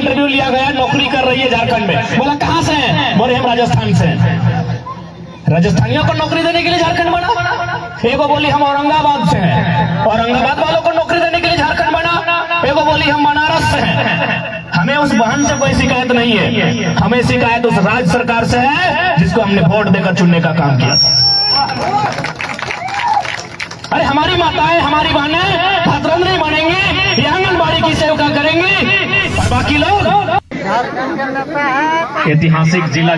Interview लिया गया, नौकरी कर रही है झारखंड में। बोला कहां से हैं? बोले हम राजस्थान से हैं। राजस्थानियों को नौकरी देने के लिए झारखंड बना। एगो बोली हम औरंगाबाद से हैं, औरंगाबाद वालों को नौकरी देने के लिए झारखंड बना। एगो बोली हम बनारस से हैं। हमें उस बहन से कोई शिकायत नहीं है, हमें शिकायत उस राज्य सरकार से है जिसको हमने वोट देकर चुनने का काम किया। अरे हमारी माताएं, हमारी बहनें भद्रम नहीं बनेंगे, ये आंगनबाड़ी की सेवा करेंगे और बाकी लोग। ऐतिहासिक जिला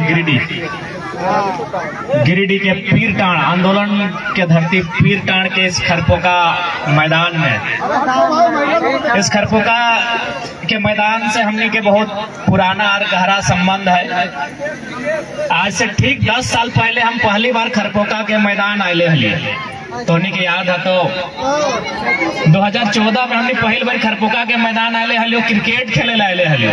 गिरिडीह के पीरटाण आंदोलन के धरती पीरटाण के इस खरपोका मैदान में, इस खरपोका के मैदान से हमने के बहुत पुराना और गहरा संबंध है। आज से ठीक 10 साल पहले हम पहली बार खरपोका के मैदान आए हलिए, तो उन्हीं के याद है तो 2014 में हमने पहली बार खरपोका के मैदान आए हलियो, क्रिकेट खेले आए हलियो।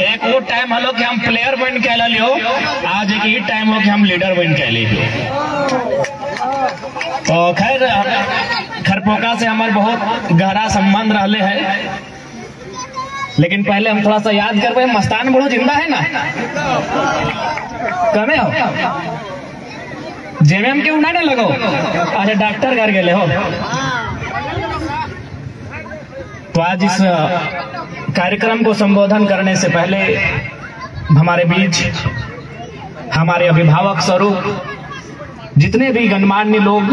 एक वो टाइम हलो कि हम प्लेयर बन के लियो, आज एक ही टाइम हो कि हम लीडर बन के लियो। तो खैर खरपोका से हमारे बहुत गहरा संबंध रहे है, लेकिन पहले हम थोड़ा सा याद करवे। मस्तान बड़ो जिंदा है ना? कमे हो जेमेम क्यों ना लगो? अच्छा डॉक्टर घर गए हो। तो आज इस कार्यक्रम को संबोधन करने से पहले हमारे बीच हमारे अभिभावक स्वरूप जितने भी गणमान्य लोग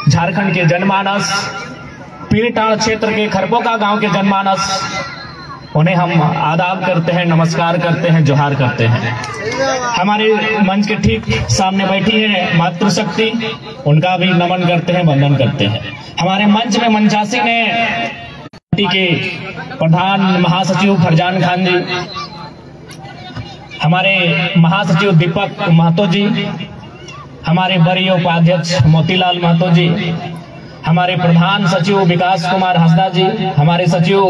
झारखंड के जनमानस, पीरटाण क्षेत्र के खरपोका गांव के जनमानस, उन्हें हम आदाब करते हैं, नमस्कार करते हैं, जोहार करते हैं। हमारे मंच के ठीक सामने बैठी है मातृशक्ति, उनका भी नमन करते हैं, वंदन करते हैं। हमारे मंच में मंचासी ने पार्टी के प्रधान महासचिव फरजान खान जी, हमारे महासचिव दीपक महतो जी, हमारे वरीय उपाध्यक्ष मोतीलाल महतो जी, हमारे प्रधान सचिव विकास कुमार हंसदा जी, हमारे सचिव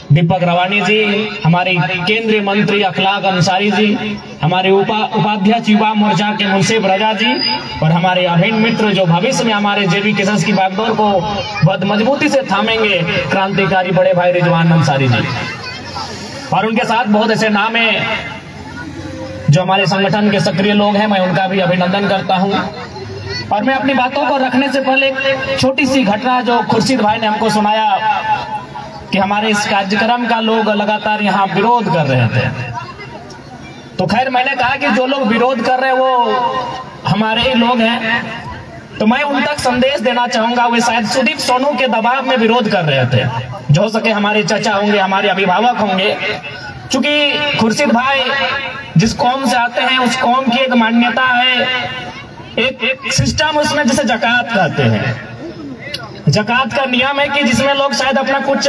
दीपक रवानी जी, हमारे केंद्रीय मंत्री अखलाक अंसारी जी, हमारे उपाध्यक्ष युवा मोर्चा के मुंसिफ रजा जी, और हमारे अभिन्न मित्र जो भविष्य में हमारे जेबी किसस की बागडोर को बहुत मजबूती से थामेंगे, क्रांतिकारी बड़े भाई रिजवान अंसारी जी। और उनके साथ बहुत ऐसे नाम है जो हमारे संगठन के सक्रिय लोग हैं, मैं उनका भी अभिनंदन करता हूं। और मैं अपनी बातों को रखने से पहले एक छोटी सी घटना जो खुर्शीद भाई ने हमको सुनाया कि हमारे इस कार्यक्रम का लोग लगातार यहाँ विरोध कर रहे थे। तो खैर मैंने कहा कि जो लोग विरोध कर रहे हैं वो हमारे ही लोग हैं, तो मैं उन तक संदेश देना चाहूंगा। वे शायद सुदीप सोनू के दबाव में विरोध कर रहे थे, जो हो सके हमारे चाचा होंगे, हमारे अभिभावक होंगे। चूंकि खुर्शीद भाई जिस कौम से आते हैं उस कौम की एक मान्यता है, एक सिस्टम उसमें जिसे जकात कहते हैं। जकात का नियम है कि जिसमें लोग शायद अपना कुछ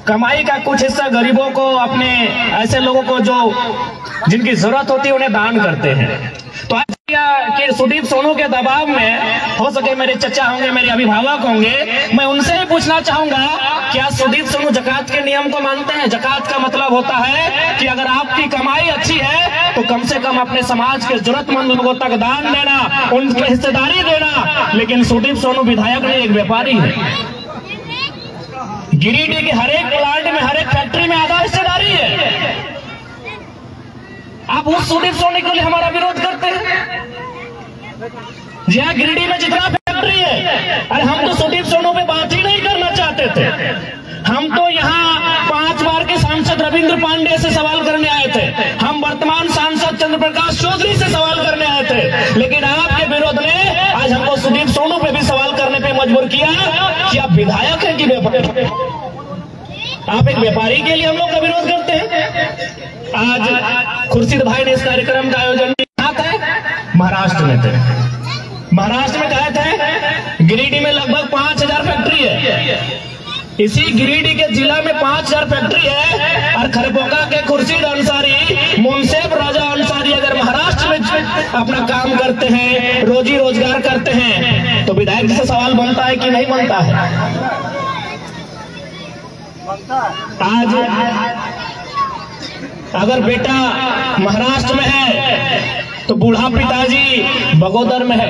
कमाई का कुछ हिस्सा गरीबों को, अपने ऐसे लोगों को जो जिनकी जरूरत होती है उन्हें दान करते हैं। तो आज कि सुदीप सोनू के दबाव में हो सके मेरे चचा होंगे, मेरे अभिभावक होंगे, मैं उनसे ही पूछना चाहूंगा क्या सुदीप सोनू जकात के नियम को मानते हैं? जकात का मतलब होता है कि अगर आपकी कमाई अच्छी है तो कम से कम अपने समाज के जरूरतमंद लोगों तक दान देना, उनकी हिस्सेदारी देना। लेकिन सुदीप सोनू विधायक नहीं, एक व्यापारी है। गिरिडीह के हर एक प्लांट में, हर एक फैक्ट्री में आधा हिस्सेदारी है। आप उस सुदीप सोनू के लिए हमारा विरोध करते हैं? जी हाँ, गिरिडीह में जितना फैक्ट्री है, अरे हम तो सुदीप सोनू पे बात ही नहीं करना चाहते थे। हम तो यहाँ 5 बार के सांसद रविंद्र पांडे से सवाल करने आए थे, हम वर्तमान सांसद चंद्र प्रकाश चौधरी से सवाल करने आए थे, लेकिन आपके विरोध ने आज हमको सुदीप सोनू पे भी सवाल करने पे मजबूर किया कि आप विधायक हैं कि व्यापारी? आप एक व्यापारी के लिए हम लोग का विरोध करते हैं। आज खुर्शीद भाई ने इस कार्यक्रम का आयोजन किया था, महाराष्ट्र में थे। महाराष्ट्र में कहे थे गिरिडीह में लगभग 5000 फैक्ट्री है। इसी गिरिडीह के जिला में 5000 फैक्ट्री है, और खरपोका के खुर्शीद अंसारी, मुंसिफ रजा अंसारी अगर महाराष्ट्र में अपना काम करते हैं, रोजी रोजगार करते हैं, तो विधायक से सवाल बनता है कि नहीं बनता है? आज अगर बेटा महाराष्ट्र में है तो बूढ़ा पिताजी बगोदर में है,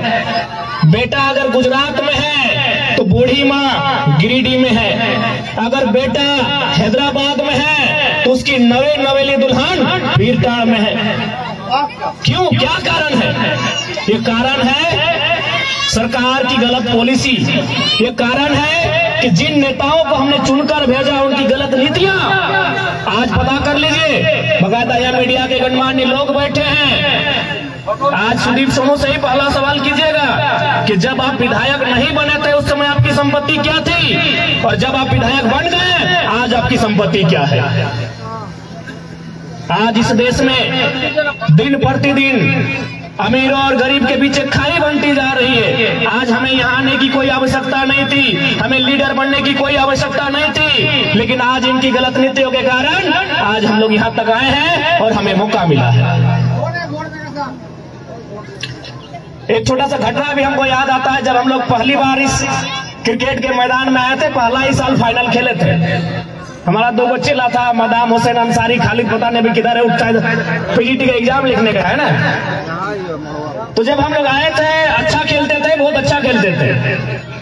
बेटा अगर गुजरात में है तो बूढ़ी माँ गिरिडीह में है, अगर बेटा हैदराबाद में है तो उसकी नवेली दुल्हन पीरटाड़ में है। क्यों, क्या कारण है? ये कारण है सरकार की गलत पॉलिसी। ये कारण है कि जिन नेताओं को हमने चुनकर भेजा उनकी गलत नीतियां। आज पता कर लीजिए, बकायदा यहाँ मीडिया के गणमान्य लोग बैठे हैं। आज सुदीप सोनू से ही पहला सवाल कीजिएगा कि जब आप विधायक नहीं बने थे उस समय आपकी संपत्ति क्या थी, और जब आप विधायक बन गए आज आपकी संपत्ति क्या है। आज इस देश में दिन प्रतिदिन अमीरों और गरीब के पीछे खाई बनती जा रही है। आज हमें यहाँ आने की कोई आवश्यकता नहीं थी, हमें लीडर बनने की कोई आवश्यकता नहीं थी, लेकिन आज इनकी गलत नीतियों के कारण आज हम लोग यहाँ तक आए हैं और हमें मौका मिला है। एक छोटा सा घटना भी हमको याद आता है। जब हम लोग पहली बार इस क्रिकेट के मैदान में आए थे, पहला ही साल फाइनल खेले थे, हमारा 2 बच्चे ला था, मदाम हुसैन अंसारी, खालिद पता नहीं भी किधर है, शायद पीजीटी का एग्जाम लिखने का है ना। तो जब हम लोग आए थे, अच्छा खेलते थे, बहुत अच्छा खेलते थे।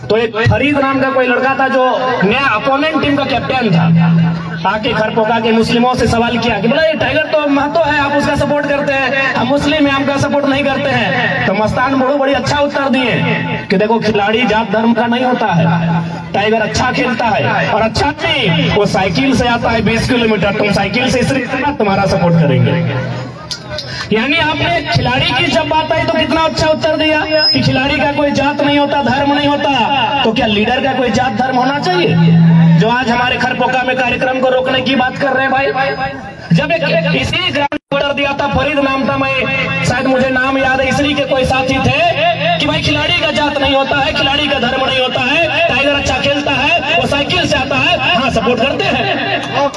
तो एक फरीद नाम का कोई लड़का था जो नया अपोनेंट टीम का कैप्टन था, आके खरपोका के मुस्लिमों से सवाल किया कि बोला ये टाइगर तो महतो है, आप उसका सपोर्ट करते हैं, हम मुस्लिम हैं, हम का सपोर्ट नहीं करते हैं। तो मस्तान बड़ो बड़ी अच्छा उत्तर दिए कि देखो खिलाड़ी जात धर्म का नहीं होता है, टाइगर अच्छा खेलता है और अच्छा नहीं, वो साइकिल से आता है 20 किलोमीटर, तुम साइकिल से इसलिए तुम्हारा सपोर्ट करेंगे। यानी आपने खिलाड़ी की जब बात आई तो कितना अच्छा उत्तर दिया कि खिलाड़ी का कोई जात नहीं होता, धर्म नहीं होता। तो क्या लीडर का कोई जात धर्म होना चाहिए? जो आज हमारे खरपोका में कार्यक्रम को रोकने की बात कर रहे हैं भाई, जब एक इसी ग्राउंड ऑर्डर दिया था, फरीद नाम था, मैं शायद मुझे नाम याद है, इसलिए के कोई साथी थे कि भाई खिलाड़ी का जात नहीं होता है, खिलाड़ी का धर्म नहीं होता है, टाइगर अच्छा खेलता है, वो साइकिल से आता है, हाँ सपोर्ट करते हैं।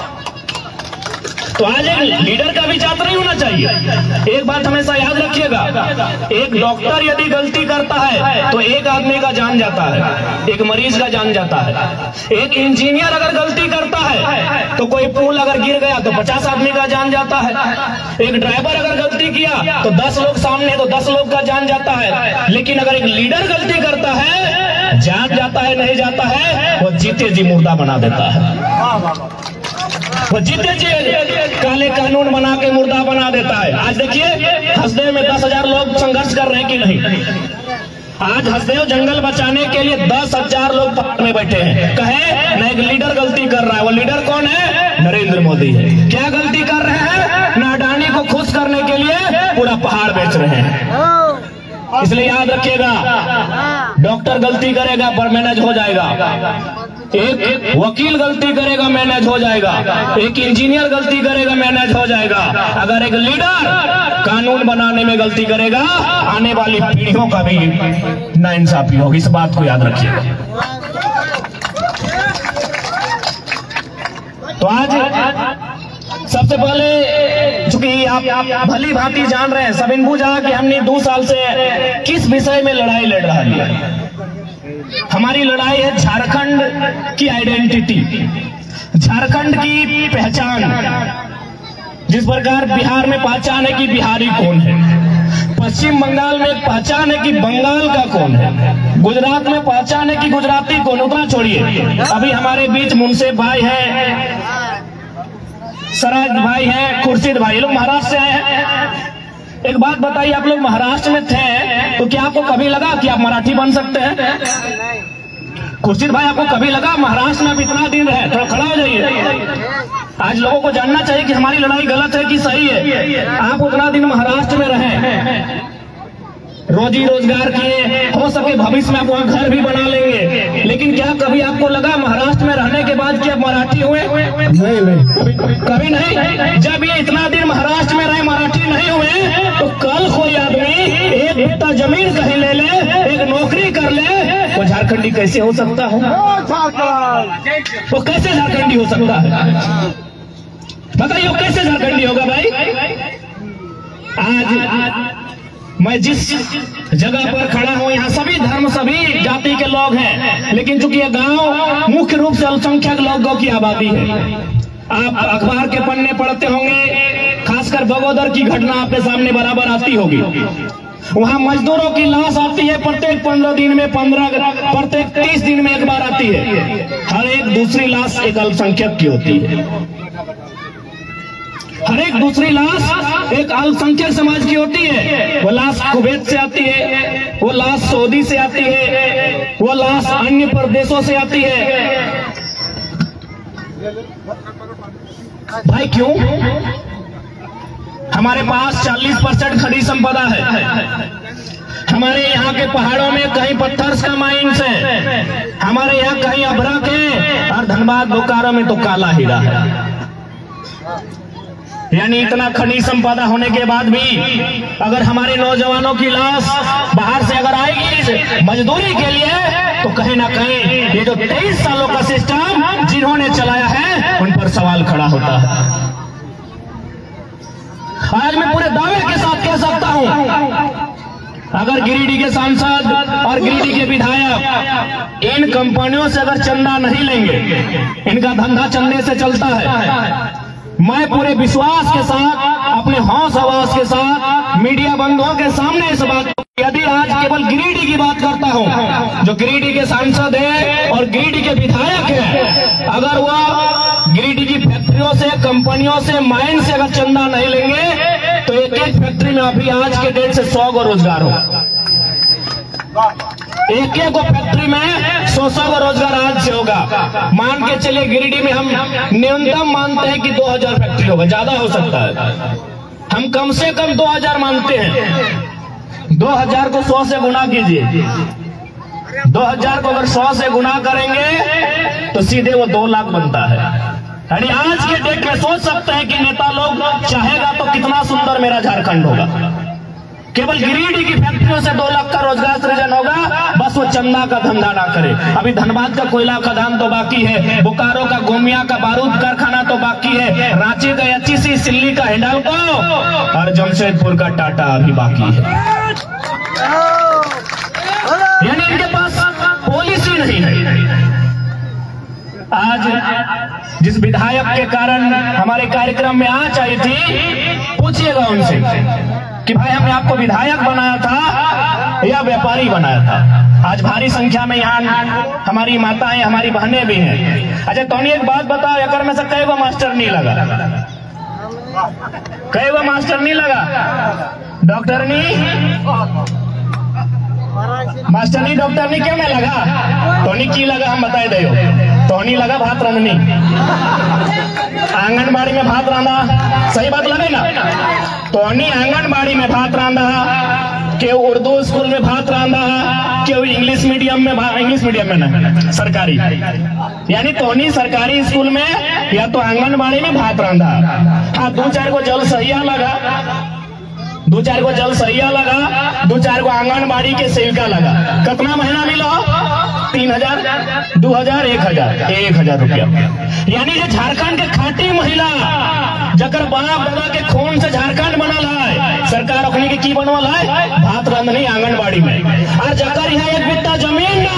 तो आज एक लीडर का भी जात नहीं होना चाहिए। एक बात हमेशा याद रखिएगा, एक डॉक्टर यदि गलती करता है तो एक आदमी का जान जाता है, एक मरीज का जान जाता है। एक इंजीनियर अगर गलती करता है तो कोई पुल अगर गिर गया तो 50 आदमी का जान जाता है। एक ड्राइवर अगर गलती किया तो 10 लोग सामने तो 10 लोग का जान जाता है। लेकिन अगर एक लीडर गलती करता है, जान जाता है नहीं जाता है, वो जीते जी मुर्दा बना देता है। वो जीते जी काले कानून बना के मुर्दा बना देता है। आज देखिए हसदेव में 10,000 लोग संघर्ष कर रहे हैं कि नहीं। आज हसदेव जंगल बचाने के लिए 10,000 लोग पहाड़ में बैठे हैं। कहे न एक लीडर गलती कर रहा है, वो लीडर कौन है? नरेंद्र मोदी है। क्या गलती कर रहे हैं? न अडानी को खुश करने के लिए पूरा पहाड़ बेच रहे हैं। इसलिए याद रखिएगा, डॉक्टर गलती करेगा पर मैनेज हो जाएगा, एक वकील गलती करेगा मैनेज हो जाएगा, एक इंजीनियर गलती करेगा मैनेज हो जाएगा। अगर एक लीडर कानून बनाने में गलती करेगा, आने वाली पीढ़ियों का भी नाइंसाफी होगी। इस बात को याद रखिएगा। तो आज सबसे पहले चूंकि आप भली भांति जान रहे हैं, सबिन बुझा कि हमने 2 साल से किस विषय में लड़ाई लड़ रहा है। हमारी लड़ाई है झारखंड की आइडेंटिटी, झारखंड की पहचान। जिस प्रकार बिहार में पहचान है कि बिहारी कौन है, पश्चिम बंगाल में एक पहचान है कि बंगाल का कौन है, गुजरात में पहचान है कि गुजराती कौन। उतना छोड़िए, अभी हमारे बीच मुंसेफ भाई है, सराज भाई है, खुर्शीद भाई, लोग महाराष्ट्र से आए हैं। एक बात बताइए, आप लोग महाराष्ट्र में थे तो क्या आपको कभी लगा कि आप मराठी बन सकते हैं? खुर्शीद भाई, आपको कभी लगा महाराष्ट्र में आप इतना दिन रहे? थोड़ा खड़ा हो जाइए। आज लोगों को जानना चाहिए कि हमारी लड़ाई गलत है कि सही है। आप उतना दिन महाराष्ट्र में रहे, रोजी रोजगार किए, हो सके भविष्य में आप वहाँ घर भी बना लेंगे, लेकिन क्या कभी आपको लगा महाराष्ट्र में रहने के बाद कि आप मराठी हुए? नहीं, कभी नहीं। जब ये इतना दिन महाराष्ट्र में रहे मराठी नहीं हुए, तो कल कोई आदमी एक बित्ता जमीन कहीं ले ले, एक नौकरी कर ले, वो झारखंडी कैसे हो सकता है? वो कैसे झारखंडी हो सकता है? बताइए, वो कैसे झारखंडी होगा भाई? आज मैं जिस जगह पर खड़ा हूँ, यहाँ सभी धर्म सभी जाति के लोग हैं, लेकिन चूंकि ये गांव मुख्य रूप से अल्पसंख्यक लोगों की आबादी है। आप अखबार के पन्ने पढ़ते होंगे, खासकर बगोदर की घटना आपके सामने बराबर आती होगी। वहां मजदूरों की लाश आती है प्रत्येक 15 दिन में, प्रत्येक 30 दिन में एक बार आती है। हर एक दूसरी लाश एक अल्पसंख्यक की होती है। हर एक दूसरी लाश एक अल्पसंख्यक समाज की होती है। वो लाश कुवैत से आती है, वो लाश सऊदी से आती है, वो लाश अन्य प्रदेशों से आती है। भाई क्यों? हमारे पास 40% खनिज संपदा है। हमारे यहाँ के पहाड़ों में कहीं पत्थर का माइंस है, हमारे यहाँ कहीं अभ्रक है, और धनबाद बोकारो में तो काला हीरा है। यानी इतना खनिज संपदा होने के बाद भी अगर हमारे नौजवानों की लाश बाहर से अगर आएगी मजदूरी के लिए, तो कहीं ना कहीं ये जो 23 सालों का सिस्टम जिन्होंने चलाया है उन पर सवाल खड़ा होता है। आज मैं पूरे दावे के साथ कह सकता हूं, अगर गिरिडीह के सांसद और गिरिडीह के विधायक इन कंपनियों से अगर चंदा नहीं लेंगे, इनका धंधा चलने से चलता है, मैं पूरे विश्वास के साथ, अपने हौस हवास के साथ मीडिया बंधुओं के सामने इस बात, यदि आज केवल गिरिडीह की बात करता हूं, जो गिरिडीह के सांसद है और गिरिडीह के विधायक है, अगर वह गिरिडीह की फैक्ट्रियों से, कंपनियों से, माइन से अगर चंदा नहीं लेंगे, तो एक एक फैक्ट्री में अभी आज के डेट से 100 को रोजगार हो। एक एक फैक्ट्री में 100 का रोजगार आज से होगा। मान के चलिए गिरिडीह में हम न्यूनतम मानते हैं कि 2000 फैक्ट्री होगा, ज्यादा हो सकता है, हम कम से कम 2000 मानते हैं। 2000 को 100 से गुना कीजिए, 2000 को अगर 100 से गुना करेंगे तो सीधे वो 2 लाख बनता है। यानी आज के डेट में सोच सकते हैं कि नेता लोग चाहेगा तो कितना सुंदर मेरा झारखंड होगा। केवल गिरिडीह की फैक्ट्रियों से 2 लाख का रोजगार सृजन होगा, बस वो चंदा का धंधा ना करे। अभी धनबाद का कोयला खदान तो बाकी है, बोकारो का गोमिया का बारूद कारखाना तो बाकी है, रांची का HEC, सिल्ली का हिंडाल्को और जमशेदपुर का टाटा अभी बाकी है। यानी इनके पास पॉलिसी नहीं है। आज जिस विधायक के कारण हमारे कार्यक्रम में आ चाहिए थी, पूछिएगा उनसे कि भाई हमने आपको विधायक बनाया था या व्यापारी बनाया था। आज भारी संख्या में यहाँ हमारी माताएं, हमारी बहनें भी हैं। अच्छा टोनी एक बात बताओ, एकर में से कई गो मास्टर नहीं लगा? कई गो मास्टर नहीं लगा? डॉक्टर नहीं, मास्टर नहीं, डॉक्टर नहीं क्यों नहीं लगा? टोनी की लगा हम बताए दे। टोनी लगा भात रांधनी, आंगनबाड़ी में भात रांधा, सही बात लगे ना? टोनी आंगनबाड़ी में भात रांधा, केव उर्दू स्कूल में भात रांधा, केव इंग्लिश मीडियम में नहीं, सरकारी, यानी टोनी सरकारी स्कूल में या तो आंगनबाड़ी में भात रांधा। हाँ 2-4 को जल सहिया लगा, 2-4 को जल सहिया लगा, 2-4 को आंगनबाड़ी के सेविका लगा। कितना महीना मिला? 3000, 2000, 1000 रुपया। यानी जो झारखंड के खाटी महिला जकर बाप दादा के खून से झारखंड बनल है, सरकार अपने के की बनवल है? भात रांधनी आंगनबाड़ी में। और जकर यहाँ एक बित्ता जमीन ना,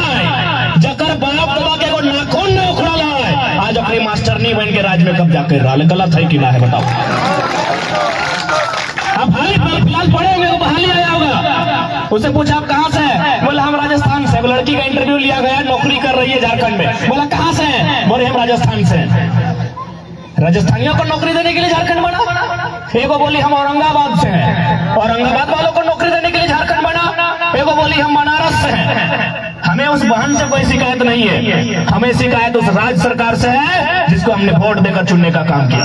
जकर बाप दादा के नाखून न उखड़ल है, आज अपने मास्टर नहीं बन के राज में कब्जा कर रहा है। गलत है कि ना है बताओ? अब फिलहाल पढ़ेंगे तो बहाली आया होगा, उससे पूछा आप कहाँ से है? बोला हम राजस्थान से। लड़की का इंटरव्यू लिया गया, नौकरी कर रही है झारखंड में। बोला कहाँ से है? बोले हम राजस्थान से। राजस्थानियों को नौकरी देने के लिए झारखंड बना। एगो बोली हम औरंगाबाद से हैं, औरंगाबाद वालों को नौकरी देने के लिए झारखंड बना। एगो बोली हम बनारस से हैं। हमें उस बहन से कोई शिकायत नहीं है, हमें शिकायत उस राज्य सरकार से है जिसको हमने वोट देकर चुनने का काम किया।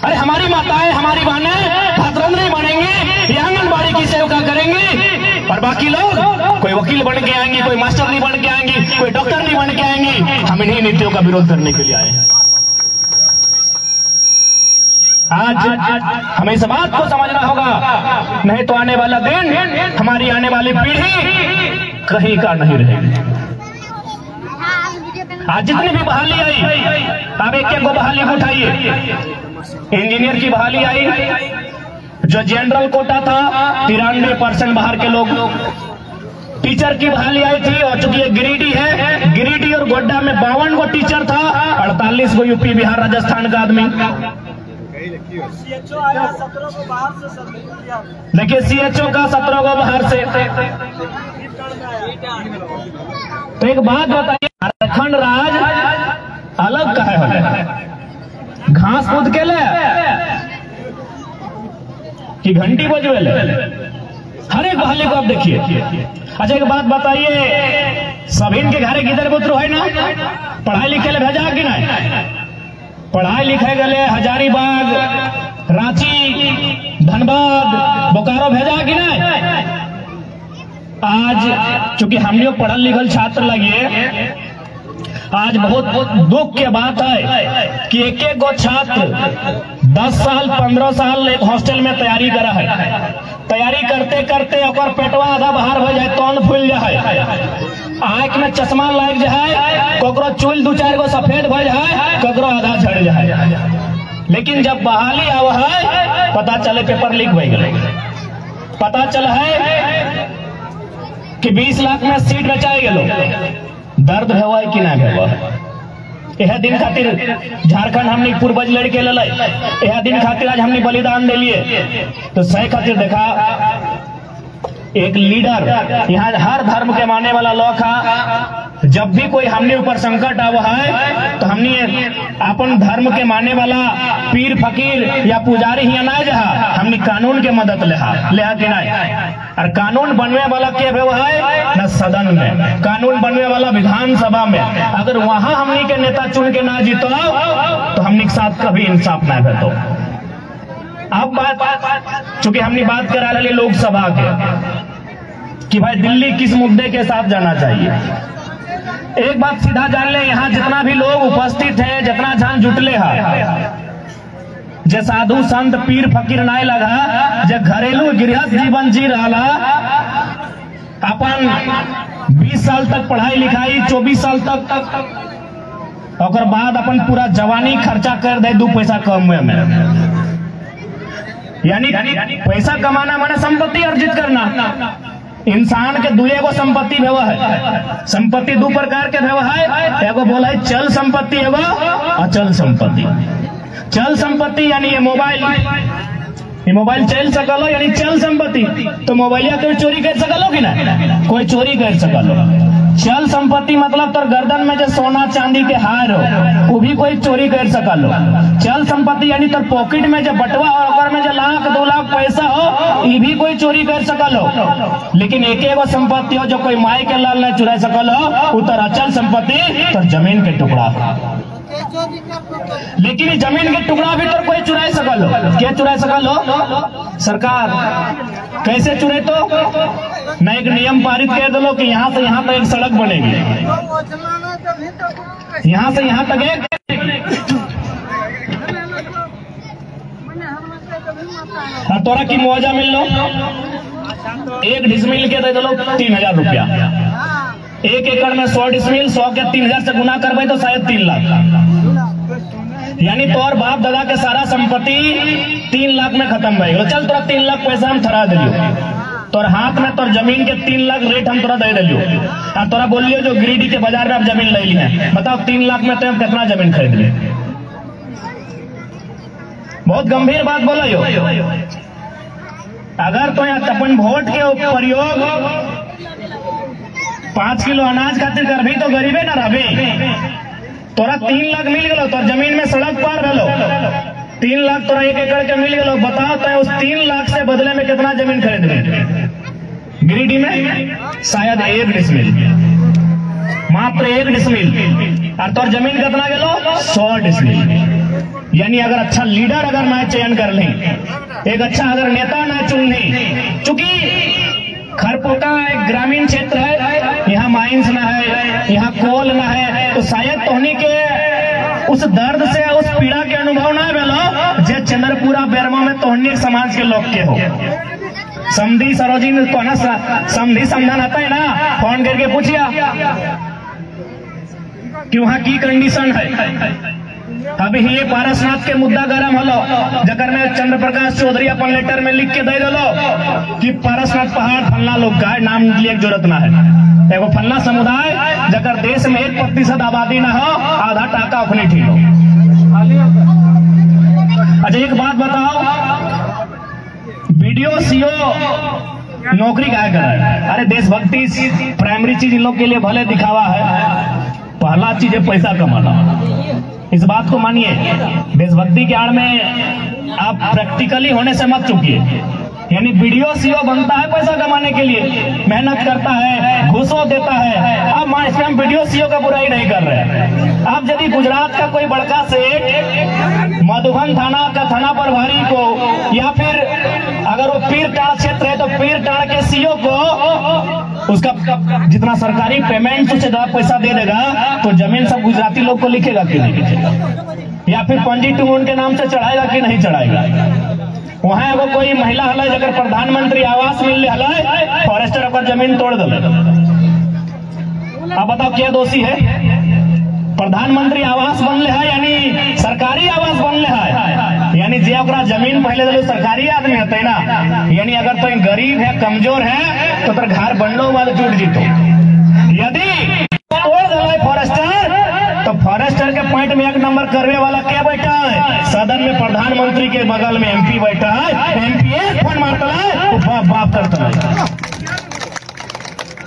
अरे हमारी माताएं, हमारी बहनें भात रांधनी बनेंगी, आंगनबाड़ी की सेवा करेंगी, और बाकी लोग कोई वकील बन के आएंगे, कोई मास्टर नहीं बन के आएंगी, कोई डॉक्टर नहीं बन के आएंगी। हम इन्हीं नीतियों का विरोध करने के लिए आए हैं। आज हमें इस बात को समझना होगा, नहीं तो आने वाला दिन, हमारी आने वाली पीढ़ी कहीं का नहीं रहेगी। आज जितनी भी बहाली आई, अब एक को बहाली उठाइए। इंजीनियर की बहाली आई, जो जनरल कोटा था 93% बाहर के लोग। टीचर की बहाली आई थी, और चूंकि ये गिरिडीह है, गिरिडीह और गोड्डा में 52 को टीचर था, 48 को यूपी बिहार राजस्थान का आदमी। CHO आया 17 को बाहर से सर। देखिए CHO का 17 को बाहर से। तो एक बात बताइए, झारखंड राज अलग काहे हो गया? घास कूद के ले कि घंटी बजवे ले? हर एक बहाली को आप देखिए। अच्छा एक बात बताइए, सभी के घरे गिदर पुत्र है ना? पढ़ाई लिखे ले भेजा कि नहीं? पढ़ाई लिखे गए हजारीबाग, रांची, धनबाद, बोकारो भेजा कि नहीं? आज चूंकि हम लोग पढ़ल लिखल छात्र लगे, आज बहुत दुख की बात है कि एक एक गो छात्र 10 साल 15 साल एक हॉस्टल में तैयारी करा है। तैयारी करते करते और पेटवा आधा बाहर हो जाए, तौन फूल जाए, आंख में चश्मा लग जाए, ककरो चूल 2-4 गो सफेद हो जाए, ककरो आधा झड़ जाए। लेकिन जब बहाली आव है, पता चले पेपर लीक हो गए, पता चल है कि 20 लाख में सीट बचाए गए। दर्द है कि नहीं है? यह दिन खातिर झारखंड हमने पूर्वज लड़के ले, यह दिन खातिर आज हमने बलिदान दे लिए। तो सही खातिर देखा एक लीडर, यहाँ हर धर्म के मानने वाला लोग था। जब भी कोई हमने ऊपर संकट आवा है तो हमने अपन धर्म के मानने वाला पीर फकीर या पुजारी ही ना जहा, हमने कानून के मदद ले कि नहीं? और कानून बनने वाला के है न सदन में, कानून बनने वाला विधानसभा में। अगर वहां हमने के नेता चुन के ना जीतो तो हमने के साथ कभी इंसाफ ना भेटो। अब बात चूंकि हमने बात करा रही लोकसभा के कि भाई दिल्ली किस मुद्दे के साथ जाना चाहिए। एक बात सीधा जान ले, यहाँ जितना भी लोग उपस्थित है, जितना जान जुटले है, जे साधु संत पीर फकीर नाय लगा, जे घरेलू गृहस्थ जीवन जी रहा, अपन 20 साल तक पढ़ाई लिखाई, 24 साल तक, और बाद अपन पूरा जवानी खर्चा कर दे 2 पैसा कम में। यानी पैसा कमाना माने संपत्ति अर्जित करना। इंसान के दुए गो संपत्ति भेव है। संपत्ति 2 प्रकार के भेव है, एगो बोला है चल संपत्ति, एगो अचल संपत्ति। चल संपत्ति यानी ये मोबाइल चल सकलो, यानी चल संपत्ति। तो मोबाइल कोई चोरी कर सकलो कि ना? कोई चोरी कर सकलो। चल संपत्ति मतलब तो गर्दन में जो सोना चांदी के हार हो, वो भी कोई चोरी कर सकलो। चल संपत्ति यानी तो पॉकेट में जो बटवा और में जो 1 लाख 2 लाख पैसा हो, ये भी कोई चोरी कर सकलो। लेकिन एक एगो संपत्ति हो जो कोई माई के लाल नहीं चुरा सकलो, उतर अचल संपत्ति तो जमीन के टुकड़ा। लेकिन जमीन के टुकड़ा भी तो कोई चुरा सकलो। क्या चुरा सकलो? सरकार कैसे चुरे? तो न एक नियम पारित कर दो कि यहाँ से यहाँ तक एक सड़क बनेगी, यहाँ से यहाँ तक एक, तोरा की मुआवजा मिल लो, 1 डिसमिल के दे दो 3000 रुपया। 1 एकड़ में 100 डिसमिल, 100 के 3000 से गुना करबे तो शायद 3 लाख। यानी तोर बाप दादा के सारा संपत्ति 3 लाख में खत्म हो। चल तोरा 3 लाख पैसा हम थरा दिलियो, तोर हाथ में तोर जमीन के 3 लाख रेट हम तोरा दे दिलियो, और तोरा बोलियो जो गिरिडीह के बाजार में आप जमीन ले ली है, बताओ 3 लाख में तो कितना जमीन खरीद ली? बहुत गंभीर बात बोला यो। अगर तो अपन वोट के प्रयोग 5 किलो अनाज खातिर करभी तो गरीबे ना रही। तोरा 3 लाख मिल गलो, तोर जमीन में सड़क पार रहो, 3 लाख तोरा 1 एकड़ के मिल गलो। बताओ तो उस 3 लाख से बदले में कितना जमीन खरीद ली? गिरिडीह में शायद 1 डिसमिल, मात्र 1 डिसमिल, और तोर जमीन कितना गेलो? 100 डिसमिल। यानी अगर अच्छा लीडर अगर मैं चयन कर लें, एक अच्छा अगर नेता ना चुन लें, चूंकि खरपोटा एक ग्रामीण क्षेत्र है, यहाँ माइंस ना है, यहाँ कोल ना है, तो शायद तोहनी के उस दर्द से, उस पीड़ा के अनुभव ना भेलो जे चंद्रपुरा बेरमा में तोहनी समाज के लोग के हो। समधी सरोजी ने कोना समधी समाधान आता है ना, फोन करके पूछिया कि वहाँ की कंडीशन है। अभी ये पारसनाथ के मुद्दा गरम हलो, जकर में चंद्र प्रकाश चौधरी अपन लेटर में लिख के दे दो कि पारसनाथ पहाड़ फलना लोग का नाम लिए जरूरत ना है, एगो फलना समुदाय जकर देश में 1% आबादी ना हो, आधा टाका अपने ठीक हो। अच्छा एक बात बताओ, वीडियो सीओ नौकरी काहे कर रहा है? अरे देशभक्ति प्राइमरी चीज इन लोग के लिए भले दिखावा है, पहला चीज है पैसा कमाना। इस बात को मानिए, देशभक्ति के आड़ में आप प्रैक्टिकली होने से मत चूकिए। यानी वीडियो सीओ बनता है पैसा कमाने के लिए, मेहनत करता है, घूसो देता है। अब इसमें हम वीडियो सीओ का बुराई नहीं कर रहे हैं। अब यदि गुजरात का कोई बड़का सेठ मधुबन थाना का थाना प्रभारी को, या फिर अगर वो पीरटाड़ क्षेत्र है तो पीरटाड़ के सीओ को उसका जितना सरकारी पेमेंट उससे ज्यादा पैसा दे देगा, तो जमीन सब गुजराती लोग को लिखेगा कि नहीं लिखेगा? या फिर पंजी टू उनके नाम से चढ़ाएगा कि नहीं चढ़ाएगा? वहां अगर कोई महिला हल अगर प्रधानमंत्री आवास मिल रहा है, फॉरेस्टर अगर जमीन तोड़ दे, अब बताओ क्या दोषी है? प्रधानमंत्री आवास बनले है यानी सरकारी आवास बनले है, यानी जे ओकरा जमीन पहले दिलो सरकारी आदमी होते ना। यानी अगर तो गरीब है, कमजोर है, तो तेरा घर बनलो वाले जुट जीतो। यदि तोड़ दिला फॉरेस्टर, तो फॉरेस्टर के पॉइंट में एक नंबर करने वाला क्या बैठा है? सदन में प्रधानमंत्री के बगल में एमपी बैठा है। एमपी एक फोन मारता है, वो बाप बाप करता है,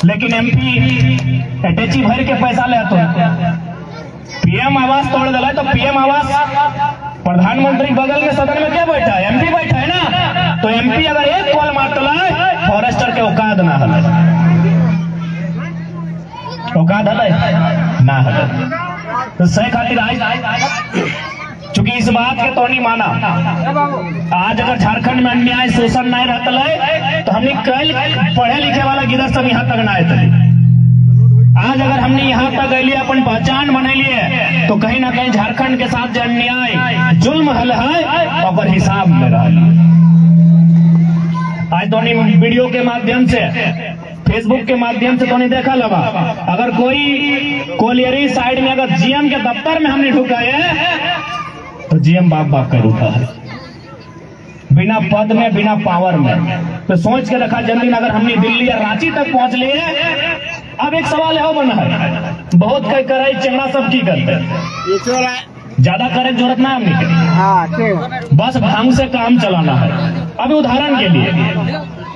लेकिन एमपी अटैची भर के पैसा ले तो पीएम आवास तोड़ दिला। तो पीएम आवास प्रधानमंत्री बगल में सदन में क्या बैठा है? एमपी बैठा है ना। तो एमपी अगर एक कॉल मारता है, फॉरेस्टर के औकात ना हल, औकात हल ना हल। तो सही खातिर चूंकि इस बात के तो नहीं माना, आज अगर झारखंड में अन्याय शोषण नहीं रहता है तो हमने कल पढ़े लिखे वाला गिदर सब यहाँ तक ना आए। आज अगर हमने यहाँ तक गए अपन पहचान बने लिए, तो कहीं ना कहीं झारखंड के साथ जो अन्याय जुल्म हल है और हिसाब में रहा। आज तो वीडियो के माध्यम से, फेसबुक के माध्यम से तो नहीं देखा लगा, अगर कोई कोलियरी साइड में अगर जीएम के दफ्तर में हमने ढुकाए, तो जीएम बाप बाप कर उठा है, बिना पद में, बिना पावर में। तो सोच के रखा जल्दी, अगर हमने दिल्ली या रांची तक पहुंच लिए। अब एक सवाल है बना है, बहुत कई कराई चेहरा सब की करते हैं, ज्यादा करे जरूरत ना हमने, बस ढंग से काम चलाना है। अभी उदाहरण के लिए,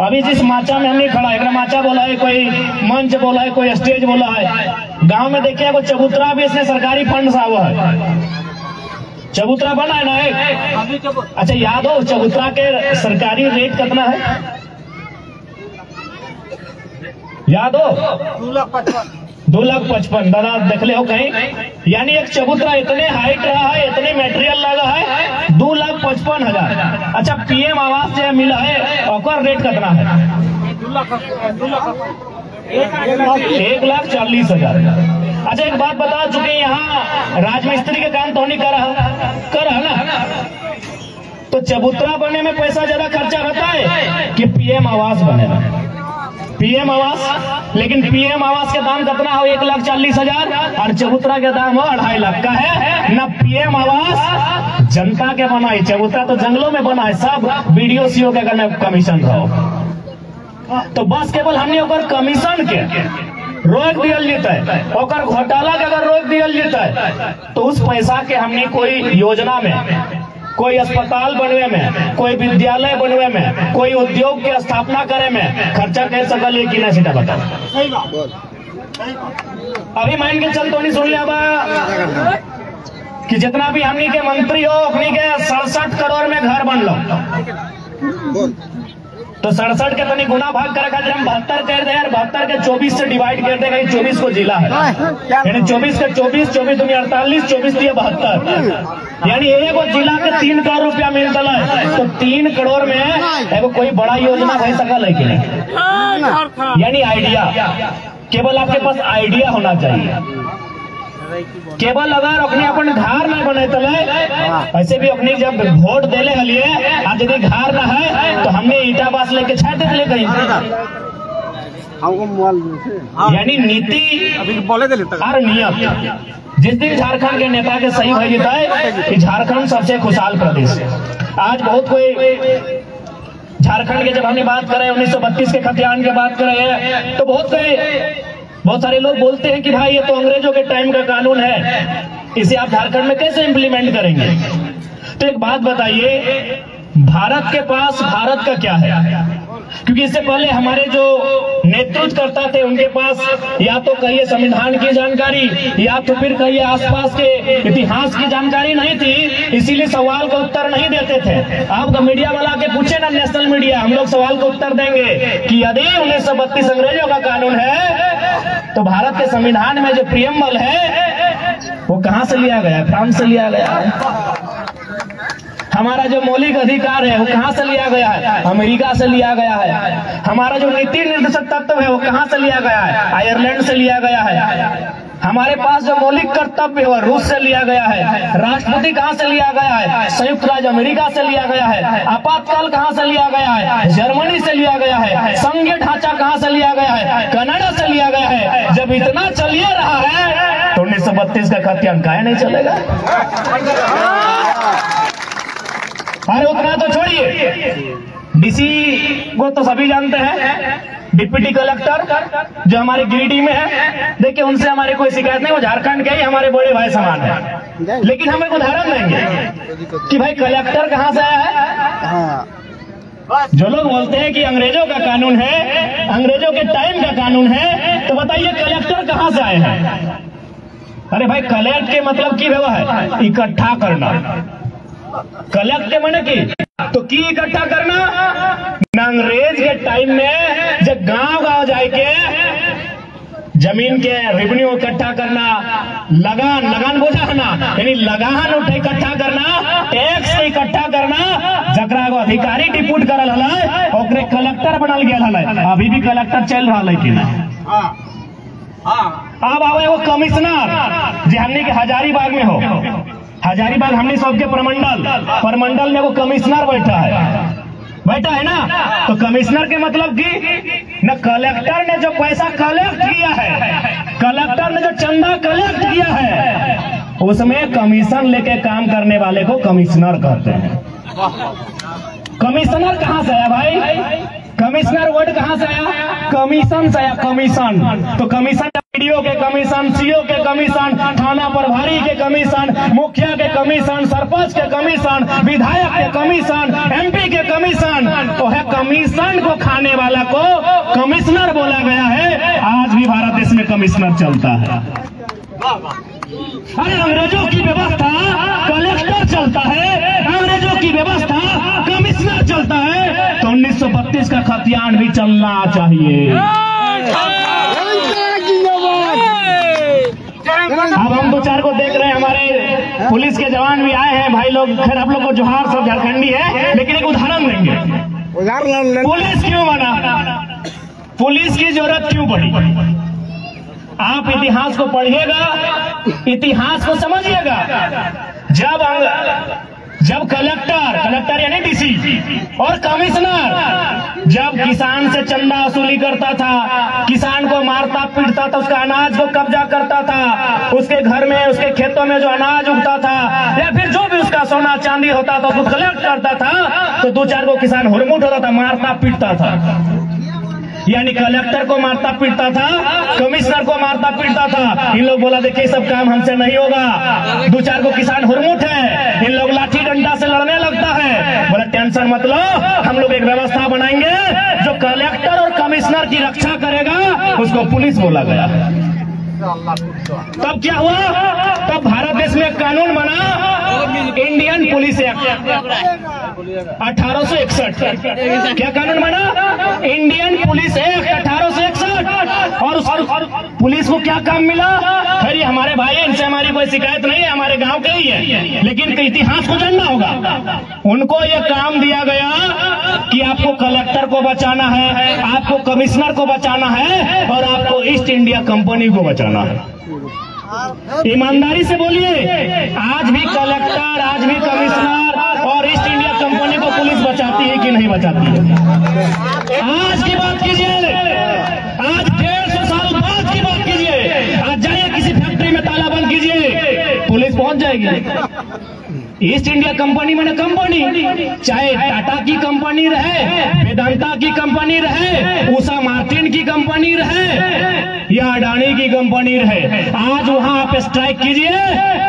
अभी जिस माचा में हमने खड़ा है, माचा बोला है, कोई मंच बोला है, कोई स्टेज बोला है। गांव में देखिए वो चबूतरा भी इसने सरकारी फंड से हुआ है, चबूतरा बना है ना। अच्छा याद हो चबूतरा के सरकारी रेट कितना है? याद हो? 2,55,000। दादा देख ले हो कहीं? यानी एक चबूतरा इतने हाइट रहा है, इतने मटेरियल लगा है, 2,55,000। अच्छा पीएम आवास जो मिला है, और रेट कितना है? 1,40,000। अच्छा एक बात बता, चुके यहाँ राजमिस्त्री के काम तो नहीं कर रहा ना, तो चबूतरा बनने में पैसा ज्यादा खर्चा रहता है कि पीएम आवास बनेगा? पीएम आवास, लेकिन पीएम आवास के दाम कितना हो? 1,40,000, और चबूतरा के दाम हो 2.5 लाख का है ना। पीएम आवास जनता के बना है, चबूतरा तो जंगलों में बना है, सब वीडियो सीओ के अगर में कमीशन रहो, तो बस केवल हमने ओकर कमीशन के रोक दियल जाता है, ओकर घोटाला के अगर रोक दियल जाता है, तो उस पैसा के हमने कोई योजना में, कोई अस्पताल बनवे में, कोई विद्यालय बनवे में, कोई उद्योग की स्थापना करे में खर्चा कर सकल कि नहीं? सीधा बताओ। अभी मान के चल तो नहीं सुन लिया कि जितना भी हमनी के मंत्री हो, अपनी के 67 करोड़ में घर बन लो, तो 67 के तनी गुना भाग कर रखा, हम 72 कर दे यार, 72 के 24 से डिवाइड कर देगा, 24 को जिला है, यानी 24 के 24, 24 दूनी 48, 24 दिए 72, यानी एक जिला के 3 करोड़ रुपया मिलता है। तो 3 करोड़ में एगो कोई बड़ा योजना हो सकल है कि नहीं? यानी आइडिया, केवल आपके पास आइडिया होना चाहिए। केवल अगर अपने अपन घर नहीं बने तले, ऐसे भी अपनी जब वोट देले हलिए, आज यदि घर न है तो हमने ईटा बास लेके छाट ले कहीं, यानी नीति और नियत। जिस दिन झारखंड के नेता के सही हो जाता है कि झारखंड सबसे खुशहाल प्रदेश है। आज बहुत कोई झारखंड के जब हमने बात करें 1932 के खतियान की बात करें, तो बहुत सारे लोग बोलते हैं कि भाई ये तो अंग्रेजों के टाइम का कानून है, इसे आप झारखंड में कैसे इंप्लीमेंट करेंगे? तो एक बात बताइए, भारत के पास भारत का क्या है? क्योंकि इससे पहले हमारे जो नेतृत्व करता थे उनके पास या तो कहिए संविधान की जानकारी या तो फिर कहिए आसपास के इतिहास की जानकारी नहीं थी, इसीलिए सवाल का उत्तर नहीं देते थे। आप मीडिया वाला के पूछे ना, नेशनल मीडिया, हम लोग सवाल का उत्तर देंगे कि यदि 1932 अंग्रेजों का कानून है तो भारत के संविधान में जो प्रियम्बल है वो कहां से लिया गया है? फ्रांस से लिया गया है। हमारा जो मौलिक अधिकार है वो कहां से लिया गया है? अमेरिका से लिया गया है। हमारा जो नीति निर्देशक तत्व है वो कहां से लिया गया है? आयरलैंड से लिया गया है। हमारे पास जो मौलिक कर्तव्य है वो रूस से लिया गया है। राष्ट्रपति कहां से लिया गया है? संयुक्त राज्य अमेरिका से लिया गया है। आपातकाल कहां से लिया गया है? जर्मनी से लिया गया है। संघीय ढांचा कहां से लिया गया है? कनाडा से लिया गया है। जब इतना चलिए रहा है तो 1932 का खतियान काहे नहीं चलेगा? अरे उतना तो छोड़िए, डीसी को तो सभी जानते हैं, डिप्टी कलेक्टर जो हमारे गिरिडीह में है, देखिए उनसे हमारी कोई शिकायत नहीं, वो झारखंड के ही हमारे बड़े भाई समान है। लेकिन हम एक उदाहरण देंगे कि भाई कलेक्टर कहां से आया है? जो लोग बोलते हैं कि अंग्रेजों का कानून है, अंग्रेजों के टाइम का कानून है, तो बताइए कलेक्टर कहां से आए हैं? अरे भाई कलेक्ट के मतलब की व्यवहार है इकट्ठा करना। कलेक्ट के माने की तो की इकट्ठा करना। अंग्रेज के टाइम में जब गांव जाके जमीन के रेवेन्यू इकट्ठा करना, लगान बोझा है ना, यानी लगान उठे इकट्ठा करना, टैक्स इकट्ठा करना, जकरा को अधिकारी डिप्यूट करल है ओकरे कलेक्टर बनल गेल है। अभी भी कलेक्टर चल रहा है कि नहीं? अब आवे वो कमिश्नर जो हमने के हजारीबाग में हो, हजारीबाग हमने सबके प्रमंडल में वो कमिश्नर बैठा है ना। तो कमिश्नर के मतलब कि न कलेक्टर ने जो पैसा कलेक्ट किया है, कलेक्टर ने जो चंदा कलेक्ट किया है, उसमें कमीशन लेके काम करने वाले को कमिश्नर कहते हैं। कमिश्नर कहां से आया भाई? कमिश्नर वर्ड कहां से आया? कमीशन से आया। कमीशन तो कमीशन डीओ के कमीशन, सीओ के कमीशन, थाना प्रभारी के कमीशन, मुखिया के कमीशन, सरपंच के कमीशन, विधायक के कमीशन, एमपी के कमीशन, तो है कमीशन को खाने वाला को कमिश्नर बोला गया है। आज भी भारत देश में कमिश्नर चलता है। अरे अंग्रेजों की व्यवस्था कलेक्टर चलता है, अंग्रेजों की व्यवस्था कमिश्नर चलता है, तो 1932 का खतियान भी चलना चाहिए। अब हम दो चार को देख रहे हैं, हमारे पुलिस के जवान भी आए हैं भाई लोग। खैर आप लोग को जोहार, सब झारखंडी है, लेकिन एक उदाहरण देंगे। पुलिस क्यों बना? पुलिस की जरूरत क्यों पड़ी? आप इतिहास को पढ़िएगा, इतिहास को समझिएगा। जब कलेक्टर यानी डीसी और कमिश्नर जब किसान से चंदा वसूली करता था, किसान को मारता पीटता था, उसका अनाज को कब्जा करता था, उसके घर में उसके खेतों में जो अनाज उगता था या फिर जो भी उसका सोना चांदी होता था उसको कलेक्ट करता था, तो दो चार को किसान हुरमुट होता था, मारता पीटता था। यानी कलेक्टर को मारता पीटता था, कमिश्नर को मारता पीटता था। इन लोग बोला देखिए सब काम हमसे नहीं होगा, दो चार को किसान हुरमुट है, इन लोग लाठी डंडा से लड़ने लगता है। बोला टेंशन मत लो, हम लोग एक व्यवस्था बनाएंगे जो कलेक्टर और कमिश्नर की रक्षा करेगा, उसको पुलिस बोला गया। तब क्या हुआ? तब भारत देश में कानून बना, इंडियन पुलिस एक्ट 1861। क्या कानून बना? Indian police act 1861। और उस पुलिस को क्या काम मिला? खैर ये हमारे भाई, इनसे हमारी कोई शिकायत नहीं है, हमारे गांव के ही है, लेकिन इतिहास को जानना होगा। उनको ये काम दिया गया कि आपको कलेक्टर को बचाना है, आपको कमिश्नर को बचाना है और आपको ईस्ट इंडिया कंपनी को बचाना है। ईमानदारी से बोलिए, आज भी कलेक्टर, आज भी कमिश्नर और ईस्ट इंडिया कंपनी को पुलिस बचाती है कि नहीं बचाती है? आज की बात कीजिए, आज 150 साल बाद की बात कीजिए। आज जाइए किसी फैक्ट्री में ताला बंद कीजिए, पुलिस पहुंच जाएगी। ईस्ट इंडिया कंपनी मैंने कंपनी, चाहे टाटा की कंपनी रहे, वेदांता की कंपनी रहे, उषा मार्टिन की कंपनी रहे या अडानी की कंपनी रहे, आज वहां आप स्ट्राइक कीजिए,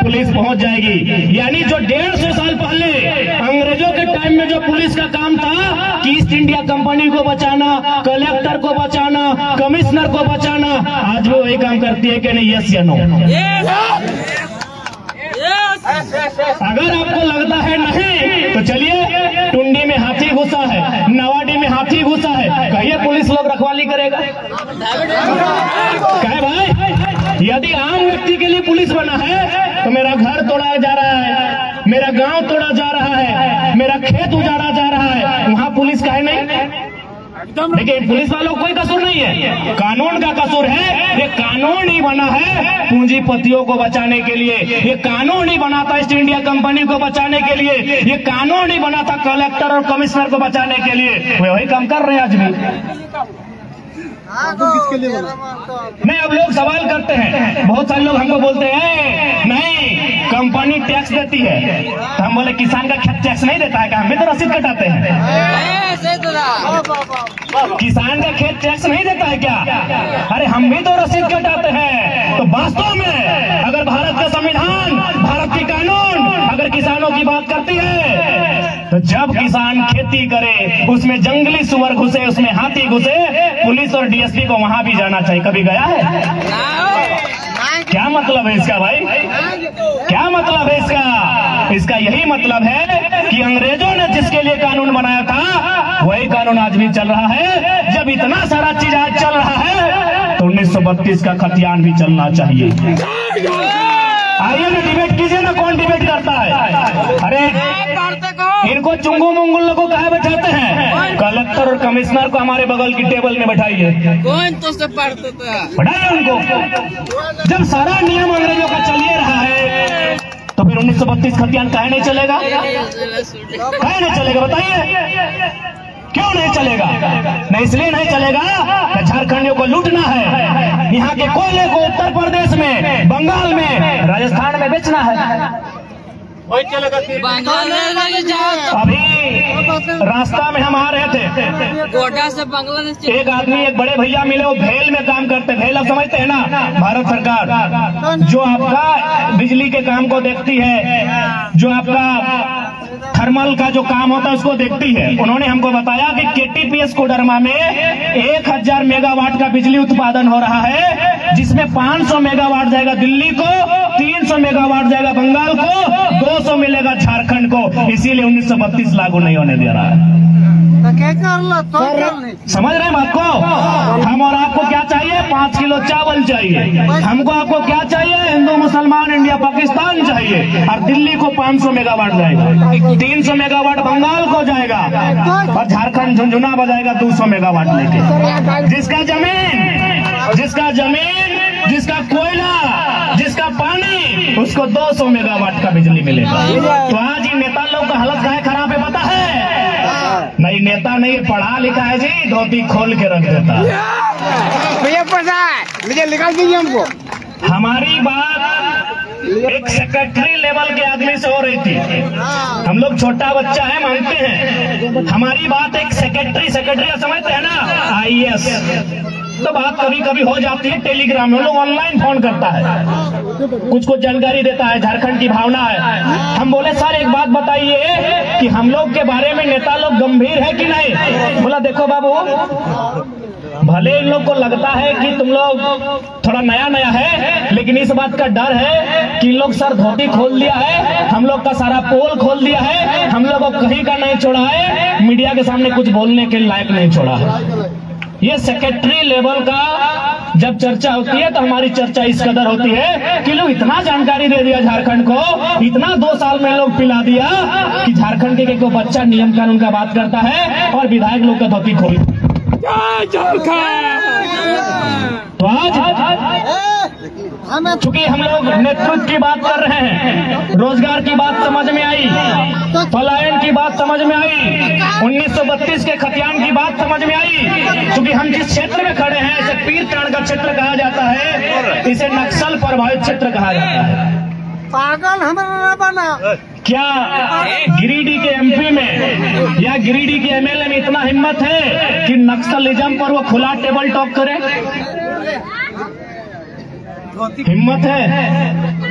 पुलिस पहुंच जाएगी। यानी जो 150 साल पहले अंग्रेजों के टाइम में जो पुलिस का काम था कि ईस्ट इंडिया कंपनी को बचाना, कलेक्टर को बचाना, कमिश्नर को बचाना, आज वो वही काम करती है कि नहीं? यस या नो? अगर आपको लगता है नहीं तो चलिए, टुंडी में हाथी घुसा है, नवाडी में हाथी घुसा है, कहिए पुलिस लोग रखवाली करेगा? कहे भाई, यदि आम व्यक्ति के लिए पुलिस बना है तो मेरा घर तोड़ा जा रहा है, मेरा गांव तोड़ा जा रहा है, मेरा खेत उजाड़ा जा रहा है, वहां पुलिस का है नहीं? लेकिन पुलिस वालों को कोई कसूर नहीं है, कानून का कसूर है। ये कानून ही बना है पूंजीपतियों को बचाने के लिए, ये कानून ही बना था ईस्ट इंडिया कंपनी को बचाने के लिए, ये कानून ही बना था कलेक्टर और कमिश्नर को बचाने के लिए। वे वही काम कर रहे हैं आज भी। किसके लिए नहीं, अब लोग सवाल करते हैं, बहुत सारे लोग हमको बोलते हैं नहीं कंपनी टैक्स देती है, तो हम बोले किसान का खेत टैक्स नहीं देता है क्या? हम भी तो रसीद कटाते हैं। किसान का खेत टैक्स नहीं देता है क्या? अरे हम भी तो रसीद कटाते हैं। तो वास्तव में अगर भारत का संविधान, भारत की कानून अगर किसानों की बात करती है, तो जब किसान खेती करे उसमें जंगली सुअर घुसे, उसमें हाथी घुसे, पुलिस और डीएसपी को वहां भी जाना चाहिए। कभी गया है? क्या मतलब है इसका भाई? क्या मतलब है इसका? इसका यही मतलब है कि अंग्रेजों ने जिसके लिए कानून बनाया था वही कानून आज भी चल रहा है। जब इतना सारा चीज आज चल रहा है तो 1932 का खतियान भी चलना चाहिए। आइए ना डिबेट कीजिए ना, कौन डिबेट करता है? अरे इनको चुंगू मुंगुल लोगों को कहा बैठाते हैं? कलेक्टर और कमिश्नर को हमारे बगल की टेबल में बैठाइए, कौन तो से पढ़ते थे? बैठाइए उनको। जब सारा नियम अंग्रेजों का चलिए रहा है तो फिर 1932 खतियान काहे नहीं चलेगा? काहे नहीं चलेगा बताइए? क्यों नहीं चलेगा? नहीं इसलिए नहीं चलेगा कि झारखंडियों को लूटना है, यहाँ के कोयले को उत्तर प्रदेश में, बंगाल में, राजस्थान में बेचना है। बंगाल में जाओ। अभी रास्ता में हम आ रहे थे, कोटा से बांग्लादेश एक आदमी, एक बड़े भैया मिले, वो भेल में काम करते। भेल आप समझते हैं ना? भारत सरकार जो आपका बिजली के काम को देखती है, जो आपका थर्मल का जो काम होता है उसको देखती है। उन्होंने हमको बताया कि केटीपीएस कोडरमा में 1000 मेगावाट का बिजली उत्पादन हो रहा है, जिसमें 500 मेगावाट जाएगा दिल्ली को, 300 मेगावाट जाएगा बंगाल को, 200 मिलेगा झारखंड को। इसीलिए 1932 लागू नहीं होने दे रहा है। समझ रहे हैं बात को? हम और आपको क्या चाहिए? 5 किलो चावल चाहिए। हमको आपको क्या चाहिए? हिंदू मुसलमान इंडिया पाकिस्तान चाहिए। और दिल्ली को 500 मेगावाट जाएगा, 300 मेगावाट बंगाल को जाएगा, और झारखंड झुंझुना बजाएगा 200 मेगावाट लेके। जिसका जमीन, जिसका कोयला, जिसका पानी, उसको 200 मेगावाट का बिजली मिलेगा। तो आज ये नेता लोग का हालत काहे खराब है पता है? नहीं नेता नहीं, पढ़ा लिखा है जी, धोती खोल के रख देता है। भैया प्रसाद मुझे निकाल दीजिए हमको। हमारी बात एक सेक्रेटरी लेवल के आदमी से हो रही थी। हम लोग छोटा बच्चा है मानते हैं, हमारी बात एक सेक्रेटरी समझते हैं ना, आईएएस, तो बात कभी कभी हो जाती है टेलीग्राम में। लोग ऑनलाइन फोन करता है, कुछ जानकारी देता है, झारखंड की भावना है। हम बोले सर एक बात बताइए कि हम लोग के बारे में नेता लोग गंभीर है कि नहीं? बोला देखो बाबू, भले इन लोग को लगता है कि तुम लोग थोड़ा नया नया है, लेकिन इस बात का डर है कि इन लोग सर धोती खोल दिया है, हम लोग का सारा पोल खोल दिया है, हम लोग को कहीं का नहीं छोड़ा है, मीडिया के सामने कुछ बोलने के लायक नहीं छोड़ा है। ये सेक्रेटरी लेवल का जब चर्चा होती है तो हमारी चर्चा इस कदर होती है कि लोग इतना जानकारी दे दिया झारखंड को, इतना 2 साल में लोग पिला दिया कि झारखंड के कोई बच्चा नियम कानून का बात करता है और विधायक लोग का धोती खोल। तो आज चूंकि हम लोग नेतृत्व की बात कर रहे हैं, रोजगार की बात समझ में आई, पलायन की बात समझ में आई, 1932 के खतियान की बात समझ में आई। क्योंकि हम जिस क्षेत्र में खड़े हैं इसे पीर टाण का क्षेत्र कहा जाता है, इसे नक्सल प्रभावित क्षेत्र कहा जाता है। पागल हमारा बना। क्या गिरिडीह के एमपी में या गिरिडीह के एमएलए में इतना हिम्मत है कि नक्सलिज्म पर वो खुला टेबल टॉक करे? हिम्मत है?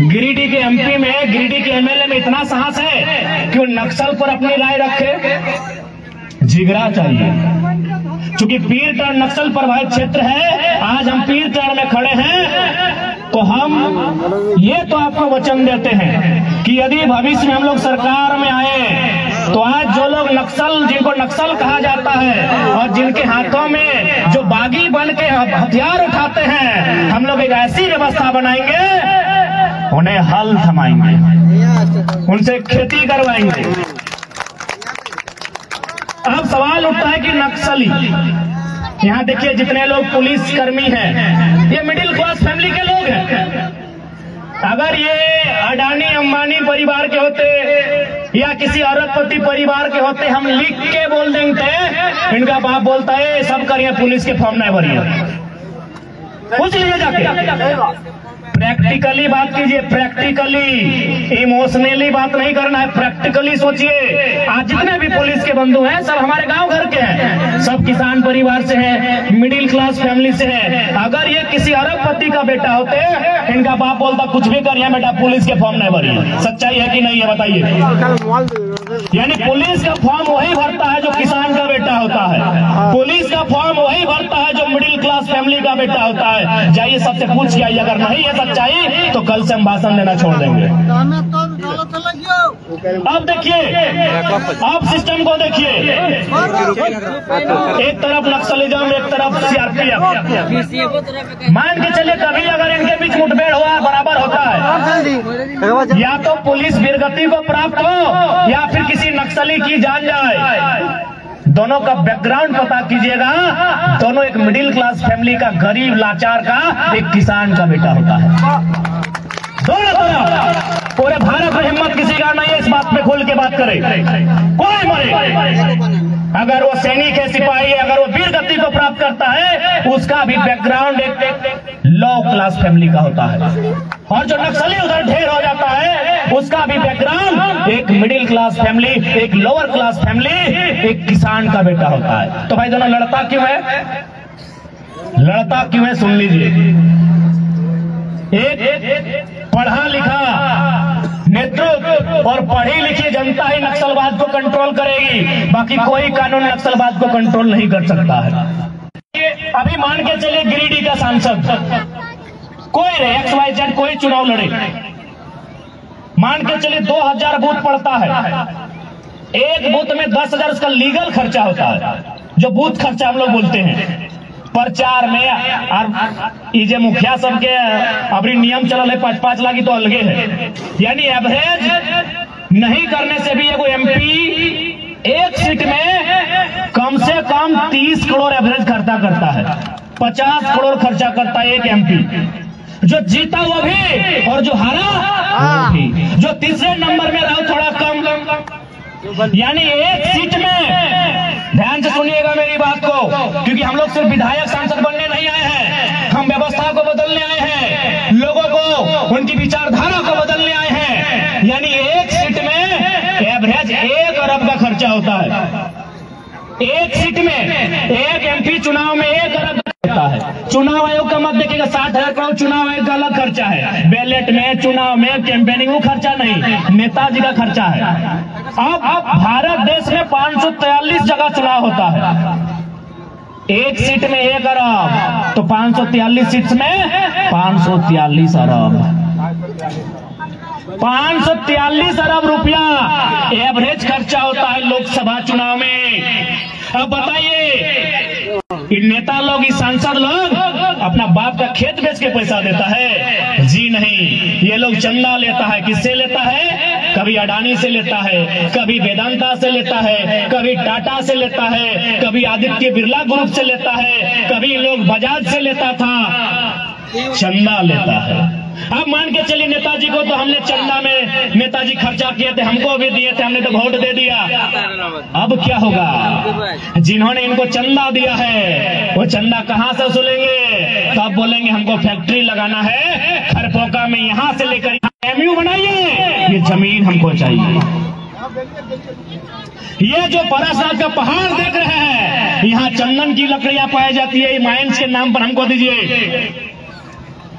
गिरिडीह के एमपी में, गिरिडीह के एमएलए में इतना साहस है कि वो नक्सल पर अपनी राय रखे? जिगरा चाहिए। क्योंकि पीरटांड नक्सल प्रभावित क्षेत्र है, आज हम पीरटांड में खड़े हैं, तो हम ये तो आपको वचन देते हैं कि यदि भविष्य में हम लोग सरकार में आए तो आज जो लोग नक्सल, जिनको नक्सल कहा जाता है और जिनके हाथों में जो बागी बन के हथियार उठाते हैं, हम लोग एक ऐसी व्यवस्था बनाएंगे, उन्हें हल थमाएंगे, उनसे खेती करवाएंगे। अब सवाल उठता है कि नक्सली, यहाँ देखिए जितने लोग पुलिस कर्मी हैं, ये मिडिल क्लास फैमिली के लोग हैं। अगर ये अडानी अंबानी परिवार के होते या किसी अरबपति परिवार के होते, हम लिख के बोल देंगे, इनका बाप बोलता है सब करिए पुलिस के फॉर्म नहीं भरिए, पूछ लीजिए जाके। प्रैक्टिकली बात कीजिए, प्रैक्टिकली, इमोशनली बात नहीं करना है, प्रैक्टिकली सोचिए। आज जितने भी पुलिस के बंधु हैं सब हमारे गांव घर के हैं, सब किसान परिवार से हैं, मिडिल क्लास फैमिली से हैं। अगर ये किसी अरबपति का बेटा होते, इनका बाप बोलता कुछ भी करिए बेटा पुलिस के फॉर्म नहीं भरिए। सच्चाई है कि नहीं है बताइए? यानी पुलिस का फॉर्म वही भरता है जो किसान का बेटा होता है, पुलिस का फॉर्म वही भरता है जो मिडिल क्लास फैमिली का बेटा होता है। जाइए सबसे पूछ के आइए, अगर नहीं है सच्चाई तो कल से हम भाषण देना छोड़ देंगे। अब देखिए, अब सिस्टम को देखिए, एक तरफ नक्सलिज्म, एक तरफ सीआरपीएफ। मान के चलिए कभी अगर इनके बीच मुठभेड़ हुआ, बराबर होता है, या तो पुलिस वीरगति को प्राप्त हो या फिर किसी नक्सली की जान जाए। दोनों का बैकग्राउंड पता कीजिएगा, दोनों एक मिडिल क्लास फैमिली का, गरीब लाचार का, एक किसान का बेटा होता है। दोनों तरफ पूरे भारत में हिम्मत किसी का नहीं है इस बात पे खुल के बात करे, कोई मरे। अगर वो सैनिक है, सिपाही है, अगर वो वीर गति को प्राप्त करता है, उसका भी बैकग्राउंड एक लो क्लास फैमिली का होता है। और जो नक्सली उधर ढेर हो जाता है, उसका भी बैकग्राउंड एक मिडिल क्लास फैमिली, एक लोअर क्लास फैमिली, एक किसान का बेटा होता है। तो भाई दोनों लड़ता क्यों है? लड़ता क्यों है सुन लीजिए। एक पढ़ा लिखा नेतृत्व और पढ़ी लिखी जनता ही नक्सलवाद को कंट्रोल करेगी, बाकी कोई कानून नक्सलवाद को कंट्रोल नहीं कर सकता है। अभी मान के चलिए गिरिडीह का सांसद कोई रहे, XYZ कोई चुनाव लड़े, मान के चलिए 2000 बूथ पड़ता है, एक बूथ में 10,000 उसका लीगल खर्चा होता है, जो बूथ खर्चा हम लोग बोलते हैं। प्रचार में और ये मुखिया सबके अभी नियम चल है 5-5 लाख तो अलगे है। यानी एवरेज नहीं करने से भी एगो MP एक सीट में कम से कम 30 करोड़ एवरेज खर्चा करता है, 50 करोड़ खर्चा करता है एक MP। जो जीता वो भी और जो हारा वो भी, जो तीसरे नंबर में रहा थोड़ा कम। यानी एक सीट में, ध्यान से सुनिएगा मेरी बात को, क्योंकि हम लोग सिर्फ विधायक सांसद बनने नहीं आए हैं, हम व्यवस्था को बदलने आए हैं, लोगों को उनकी विचारधारा को बदलने आए हैं। यानी एक सीट में एवरेज 1 अरब का खर्चा होता है, एक सीट में एक MP चुनाव में 1 अरब होता है। चुनाव आयोग का मत देखिएगा, 60,000 करोड़ चुनाव आयोग का अलग खर्चा है, बैलेट में, चुनाव में, कैंपेनिंग वो खर्चा नहीं, नेताजी का खर्चा है। अब भारत देश में 543 जगह चुनाव होता है, एक सीट में 1 अरब, तो 543 सीट में 543 अरब, 543 अरब रुपया एवरेज खर्चा होता है लोकसभा चुनाव में। अब बताइए नेता लोग, इस सांसद लोग अपना बाप का खेत बेच के पैसा देता है? जी नहीं, ये लोग चंदा लेता है। किससे लेता है? कभी अडानी से लेता है, कभी वेदांता से लेता है, कभी टाटा से लेता है, कभी आदित्य बिरला ग्रुप से लेता है, कभी लोग बजाज से लेता था, चंदा लेता है। अब मान के चलिए नेताजी को तो हमने चंदा में नेताजी खर्चा किए थे, हमको भी दिए थे, हमने तो वोट दे दिया। अब क्या होगा? जिन्होंने इनको चंदा दिया है वो चंदा कहाँ से वसूलेंगे? तो अब बोलेंगे हमको फैक्ट्री लगाना है खरपोका में, यहाँ से लेकर एमयू बनाइए, ये जमीन हमको चाहिए। ये जो परासात का पहाड़ देख रहे हैं, यहाँ चंदन की लकड़ियां पाई जाती है, माइंस के नाम पर हमको दीजिए।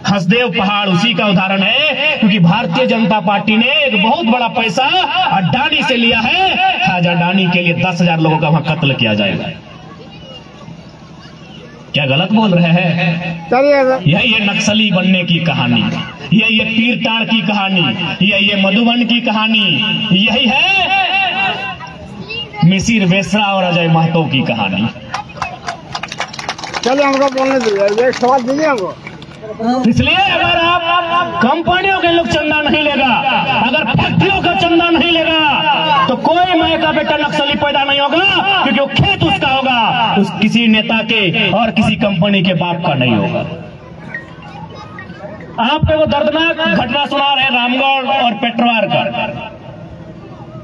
हसदेव पहाड़ उसी का उदाहरण है, क्योंकि भारतीय जनता पार्टी ने एक बहुत बड़ा पैसा अडानी से लिया है। आज अडानी के लिए 10,000 लोगों का वहां कत्ल किया जाएगा। क्या गलत बोल रहे हैं? यही है नक्सली बनने की कहानी, यही है पीरटाड़ की कहानी, यही है मधुबन की कहानी, यही है मिसिर बेसरा और अजय महतो की कहानी। चलिए हमको बोलने दीजिए, एक सवाल दीजिए हमको। इसलिए अगर आप कंपनियों के लोग चंदा नहीं लेगा, अगर फैक्ट्रियों का चंदा नहीं लेगा, तो कोई माँ का बेटा नक्सली पैदा नहीं होगा, क्योंकि वो खेत उसका होगा, उस किसी नेता के और किसी कंपनी के बाप का नहीं होगा। आपको वो दर्दनाक घटना सुना रहे रामगढ़ और पेटरवार का।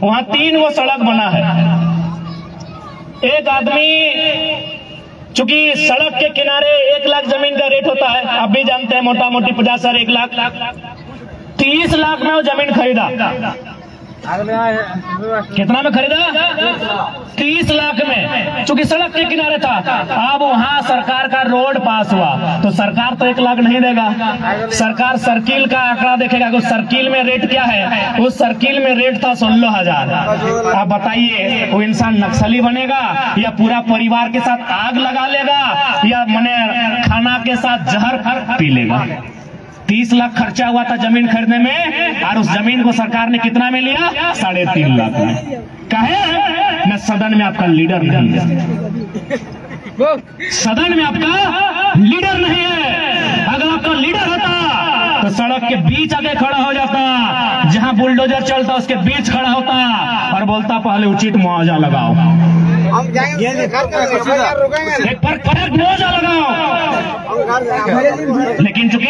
वहां 3 वो सड़क बना है। एक आदमी, चूंकि सड़क के किनारे 1 लाख जमीन का रेट होता है, आप भी जानते हैं, मोटा मोटी 50 और 1 लाख, 30 लाख में वो जमीन खरीदा। कितना में खरीदा? 30 लाख में, चूंकि सड़क के किनारे था। अब वहां सरकार का रोड पास हुआ तो सरकार तो 1 लाख नहीं देगा, सरकार सर्किल का आंकड़ा देखेगा। उस सर्किल में रेट क्या है? उस सर्किल में रेट था 16,000। आप बताइए, वो इंसान नक्सली बनेगा या पूरा परिवार के साथ आग लगा लेगा या मने खाना के साथ जहर पी लेगा? 30 लाख खर्चा हुआ था जमीन खरीदने में, और उस जमीन को सरकार ने कितना में लिया? 3.5 लाख में। कहे न सदन में आपका लीडर नहीं है, सदन में आपका लीडर नहीं है। अगर आपका लीडर होता तो सड़क के बीच आके खड़ा हो जाता, जहां बुलडोजर चलता उसके बीच खड़ा होता और बोलता पहले उचित मुआवजा लगाओ, हम जाएंगे, एक पर कड़क मुआवजा लगाओ। लेकिन चूंकि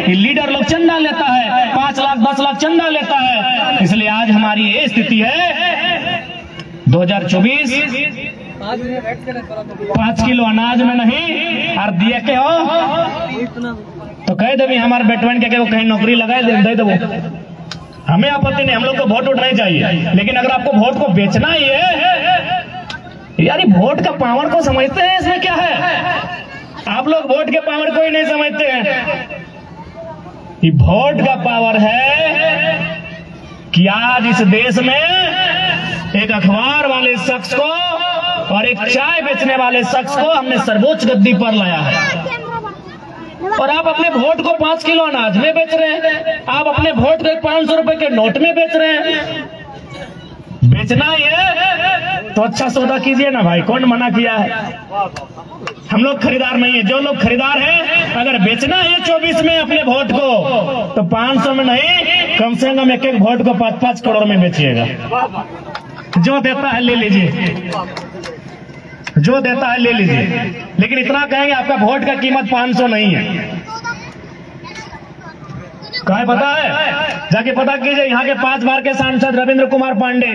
लीडर लोग चंदा लेता है, 5 लाख 10 लाख चंदा लेता है, इसलिए आज हमारी ये स्थिति है। 2024 5 किलो अनाज में नहीं और दिए के हो तो कह दे हमारे बेटवन के कहीं नौकरी लगाए दे दो, हमें आपत्ति नहीं, हम लोग को वोट उठना चाहिए। लेकिन अगर आपको वोट को बेचना ही है, यार वोट का पावर को समझते हैं, इसमें क्या है? आप लोग वोट के पावर को ही नहीं समझते हैं। ये वोट का पावर है कि आज इस देश में एक अखबार वाले शख्स को और एक चाय बेचने वाले शख्स को हमने सर्वोच्च गद्दी पर लाया है, और आप अपने वोट को 5 किलो अनाज में बेच रहे हैं, आप अपने वोट को 500 रुपए के नोट में बेच रहे हैं। बेचना ये तो अच्छा सौदा कीजिए ना भाई, कौन मना किया है? हम लोग खरीदार नहीं है, जो लोग खरीदार हैं, अगर बेचना है 24 में अपने वोट को तो 500 में नहीं, कम से कम 1-1 वोट को 5-5 करोड़ में बेचिएगा। जो देता है ले लीजिए, जो देता है ले लीजिए, लेकिन इतना कहेंगे आपका वोट का कीमत 500 नहीं है। कहा पता है? जाके पता कीजिए, यहाँ के 5 बार के सांसद रविंद्र कुमार पांडे,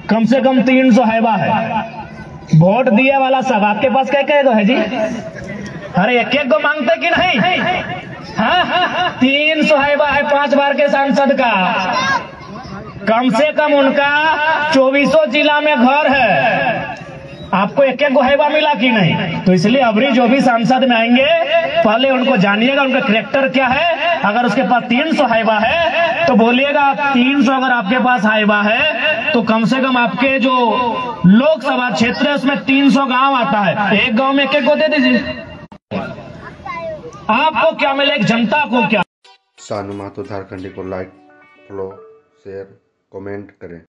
कम से कम 300 हैवा है। वोट दिए वाला सब आपके पास क्या है जी? अरे 1-1 को मांगते कि नहीं? हाँ, 300 हैवा है 5 बार के सांसद का। कम से कम उनका 24 जिला में घर है, आपको 1-1 को हैवा मिला कि नहीं? तो इसलिए अबरी जो भी सांसद में आएंगे, पहले उनको जानिएगा उनका कैरेक्टर क्या है। अगर उसके पास 300 हैवा है तो बोलिएगा 300 अगर आपके पास हैवा है तो कम से कम आपके जो लोकसभा क्षेत्र है उसमें 300 गांव आता है, एक गांव में 1-1 को दे दीजिए। आपको क्या मिले, जनता को क्या? सानू महतो झारखंडी को लाइक, फॉलो, शेयर, कमेंट करें।